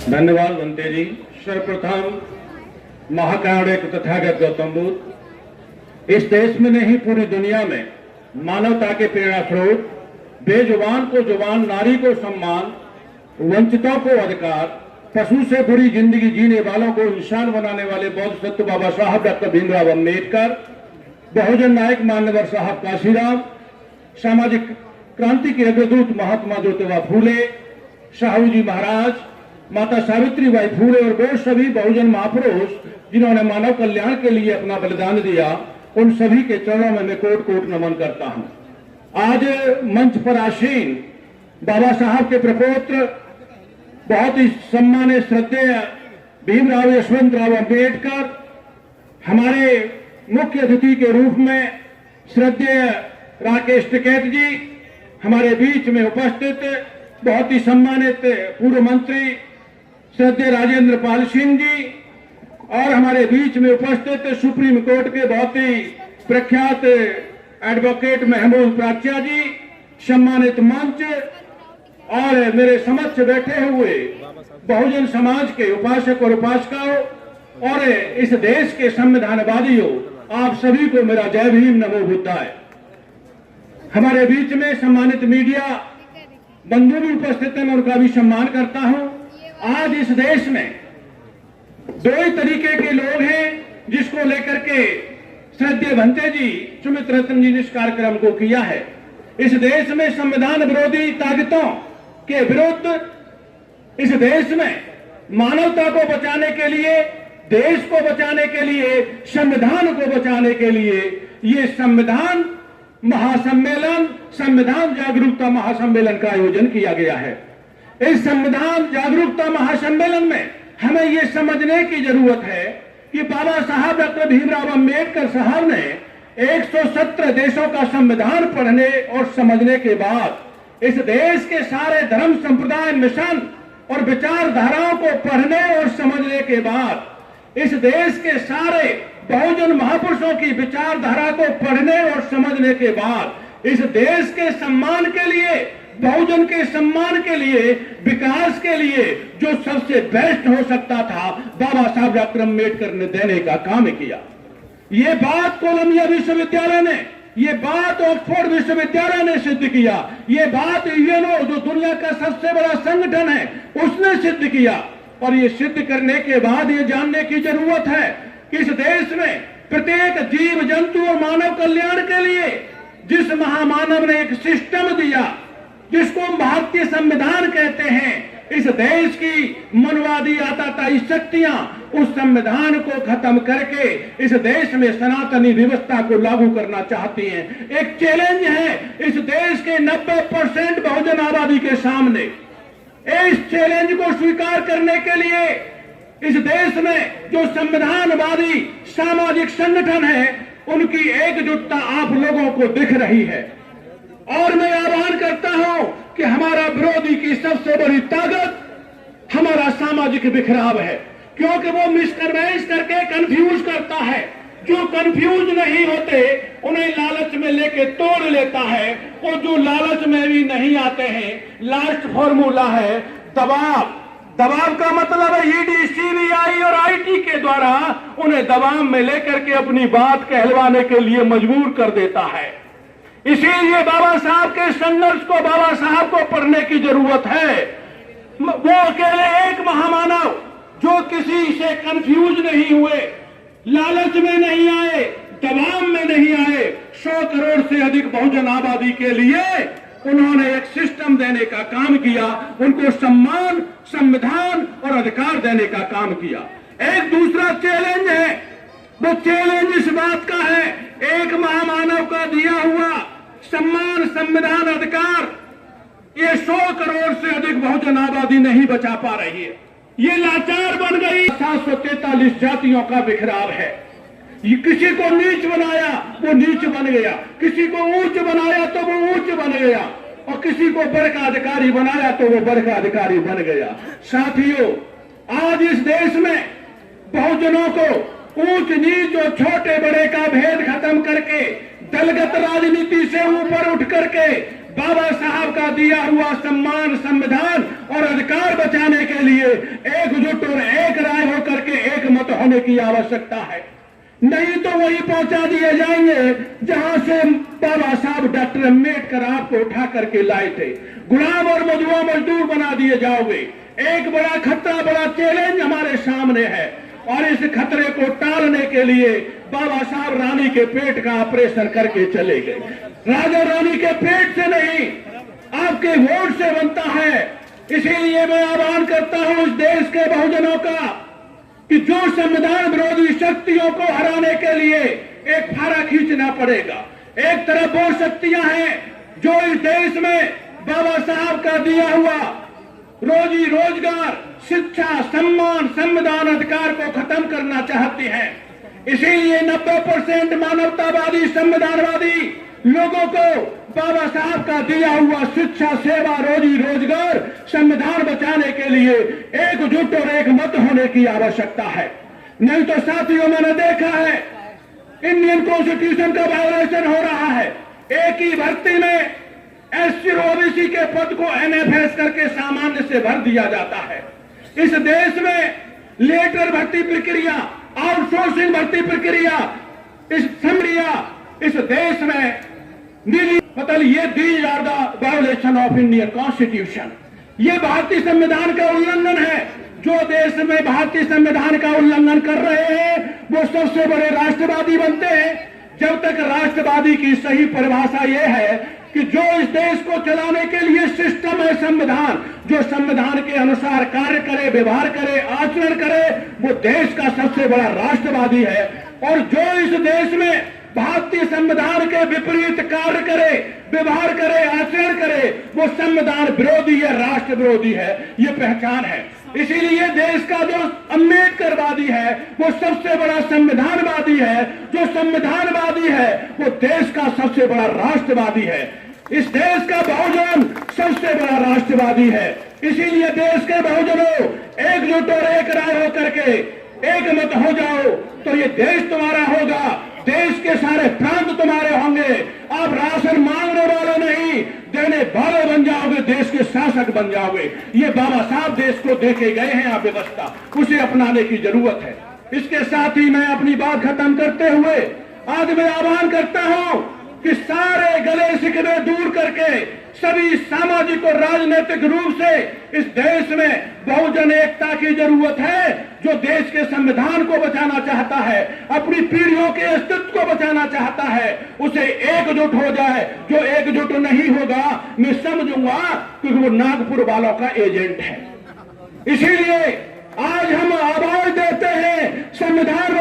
धन्यवाद बनते जी। सर्वप्रथम महाकारुणिक तथागत गौतम बुद्ध इस देश में नहीं पूरी दुनिया में मानवता के प्रेरणा स्रोत, बेजुबान को जुबान, नारी को सम्मान, वंचितों को अधिकार, पशु से बुरी जिंदगी जीने वालों को इंसान बनाने वाले बौद्ध सत्य बाबा साहब डॉक्टर भीमराव अम्बेडकर, बहुजन नायक मान्यवर साहब काशीराम, सामाजिक क्रांति के अग्रदूत महात्मा ज्योतिबा फूले, साहू जी महाराज, माता सावित्रीबाई फूले और वो सभी बहुजन महापुरुष जिन्होंने मानव कल्याण के लिए अपना बलिदान दिया, उन सभी के चरणों में मैं कोट कोट नमन करता हूं। आज मंच पर आसीन बाबा साहब के प्रपौत्र, बहुत ही सम्मानित श्रद्धेय भीमराव यशवंतराव अम्बेडकर, हमारे मुख्य अतिथि के रूप में श्रद्धेय राकेश टिकैत जी, हमारे बीच में उपस्थित बहुत ही सम्मानित पूर्व मंत्री श्रद्धेय राजेंद्र पाल सिंह जी, और हमारे बीच में उपस्थित सुप्रीम कोर्ट के बहुत ही प्रख्यात एडवोकेट महमूद प्राच्या जी, सम्मानित मंच और मेरे समक्ष बैठे हुए बहुजन समाज के उपासक और उपासिकाओं और इस देश के संविधानवादियों, आप सभी को मेरा जय भीम नमो बुद्धाय। हमारे बीच में सम्मानित मीडिया बंधु भी उपस्थित हैं, मैं उनका भी सम्मान करता हूं। आज इस देश में दो ही तरीके के लोग हैं जिसको लेकर के श्रद्धेय भंते जी, सुमित रतन जी ने इस कार्यक्रम को किया है। इस देश में संविधान विरोधी ताकतों के विरुद्ध, इस देश में मानवता को बचाने के लिए, देश को बचाने के लिए, संविधान को बचाने के लिए ये संविधान महासम्मेलन, संविधान जागरूकता महासम्मेलन का आयोजन किया गया है। इस संविधान जागरूकता महासम्मेलन में हमें यह समझने की जरूरत है कि बाबा साहब डॉक्टर भीमराव अम्बेडकर साहब ने 117 देशों का संविधान पढ़ने और समझने के बाद इस देश के सारे धर्म संप्रदाय, मिशन और विचारधाराओं को पढ़ने और समझने के बाद इस देश के सारे बहुजन महापुरुषों की विचारधारा को पढ़ने और समझने के बाद इस देश के सम्मान के लिए, बहुजन के सम्मान के लिए, विकास के लिए जो सबसे बेस्ट हो सकता था, बाबा साहब डॉक्टर अम्बेडकर ने देने का काम किया। ये बात कोलंबिया विश्वविद्यालय ने, ये बात ऑक्सफोर्ड विश्वविद्यालय ने सिद्ध किया, ये बात यूएनओ जो दुनिया का सबसे बड़ा संगठन है उसने सिद्ध किया। और ये सिद्ध करने के बाद ये जानने की जरूरत है कि इस देश में प्रत्येक जीव जंतु और मानव कल्याण के लिए जिस महामानव ने एक सिस्टम दिया, जिसको हम भारतीय संविधान कहते हैं, इस देश की मनवादी आताताई शक्तियां उस संविधान को खत्म करके इस देश में सनातनी व्यवस्था को लागू करना चाहती हैं। एक चैलेंज है इस देश के 90% बहुजन आबादी के सामने। इस चैलेंज को स्वीकार करने के लिए इस देश में जो संविधानवादी सामाजिक संगठन है, उनकी एकजुटता आप लोगों को दिख रही है। और मैं आह्वान करता हूं कि हमारा विरोधी की सबसे बड़ी ताकत हमारा सामाजिक बिखराव है, क्योंकि वो मिसकन्वेंस करके कंफ्यूज करता है। जो कंफ्यूज नहीं होते उन्हें लालच में लेके तोड़ लेता है, और जो लालच में भी नहीं आते हैं, लास्ट फॉर्मूला है दबाव। दबाव का मतलब है ईडी, सीबीआई और आईटी के द्वारा उन्हें दबाव में लेकर के अपनी बात कहलवाने के लिए मजबूर कर देता है। इसीलिए बाबा साहब के संघर्ष को, बाबा साहब को पढ़ने की जरूरत है। वो अकेले एक महामानव जो किसी से कंफ्यूज नहीं हुए, लालच में नहीं आए, दबाव में नहीं आए, 100 करोड़ से अधिक बहुजन आबादी के लिए उन्होंने एक सिस्टम देने का काम किया, उनको सम्मान, संविधान और अधिकार देने का काम किया। एक दूसरा चैलेंज है, वो चैलेंज इस बात का है, एक महामानव का दिया हुआ सम्मान, संविधान, अधिकार ये 100 करोड़ से अधिक बहुजन आबादी नहीं बचा पा रही है। ये लाचार बन गई। 743 जातियों का बिखराव है। ये किसी को नीच बनाया वो नीच बन गया, किसी को ऊंच बनाया तो वो ऊंच बन गया, और किसी को वर्ग का अधिकारी बनाया तो वो वर्ग का अधिकारी बन गया। साथियों, आज इस देश में बहुजनों को ऊंच नीच और छोटे बड़े का भेद खत्म करके, दलगत राजनीति से ऊपर उठ करके बाबा साहब का दिया हुआ सम्मान, संविधान और अधिकार बचाने के लिए लिए एकजुट और एक राय होकर के एक मत होने की आवश्यकता है। नहीं तो वही पहुंचा दिए जाएंगे जहां से बाबा साहब डॉक्टर अम्बेडकर आपको उठा करके लाए थे। गुलाम और मजदूर मजदूर बना दिए जाओगे। एक बड़ा खतरा, बड़ा चैलेंज हमारे सामने है और इस खतरे को टालने के लिए बाबा साहब रानी के पेट का ऑपरेशन करके चले गए। राजा रानी के पेट से नहीं, आपके वोट से बनता है। इसीलिए मैं आह्वान करता हूं इस देश के बहुजनों का कि जो संविधान विरोधी शक्तियों को हराने के लिए एक फारा खींचना पड़ेगा। एक तरफ वो शक्तियां हैं जो इस देश में बाबा साहब का दिया हुआ रोजी रोजगार, शिक्षा, सम्मान, संविधान अधिकार को खत्म करना चाहती हैं। इसीलिए 90% मानवतावादी, संविधानवादी लोगों को बाबा साहब का दिया हुआ शिक्षा, सेवा, रोजी रोजगार, संविधान बचाने के लिए एकजुट और एक मत होने की आवश्यकता है। नहीं तो साथियों, मैंने देखा है इंडियन कॉन्स्टिट्यूशन का वायोलेशन हो रहा है। एक ही भर्ती में एससी और ओबीसी के पद को एनएफएस करके सामान्य से भर दिया जाता है। इस देश में लेटर भर्ती प्रक्रिया, आउटसोर्सिंग भर्ती प्रक्रिया, इस देश में मतलब ये these are the violation of Indian constitution. ये भारतीय संविधान का उल्लंघन है। जो देश में भारतीय संविधान का उल्लंघन कर रहे हैं वो सबसे बड़े राष्ट्रवादी बनते हैं। जब तक राष्ट्रवादी की सही परिभाषा ये है कि जो इस देश को चलाने के लिए सिस्टम है संविधान, जो संविधान के अनुसार कार्य करे, व्यवहार करे, आचरण करे, वो देश का सबसे बड़ा राष्ट्रवादी है। और जो इस देश में भारतीय संविधान के विपरीत कार्य करे, व्यवहार करे, आचरण करे, वो संविधान विरोधी है, राष्ट्र विरोधी है। ये पहचान है। इसीलिए देश का जो अम्बेडकरवादी है वो सबसे बड़ा संविधानवादी है। जो संविधानवादी है वो देश का सबसे बड़ा राष्ट्रवादी है। इस देश का बहुजन सबसे बड़ा राष्ट्रवादी है। इसीलिए देश के बहुजनों एकजुट और एक राय होकर के एक मत हो जाओ तो ये देश तुम्हारा होगा, देश के सारे प्रांत तुम्हारे होंगे। आप राशन मांगने वाले नहीं, देने वाले बन जाओगे, देश के शासक बन जाओगे। ये बाबा साहब देश को देके गए हैं आप व्यवस्था, उसे अपनाने की जरूरत है। इसके साथ ही मैं अपनी बात खत्म करते हुए आज मैं आह्वान करता हूं कि सारे गले शिकवे दूर करके सभी सामाजिक और राजनीतिक रूप से इस देश में बहुजन एकता की जरूरत है। जो देश के संविधान को बचाना चाहता है, अपनी पीढ़ियों के अस्तित्व को बचाना चाहता है, उसे एकजुट हो जाए। जो एकजुट नहीं होगा मैं समझूंगा क्योंकि वो नागपुर वालों का एजेंट है। इसीलिए आज हम आवाज देते हैं संविधान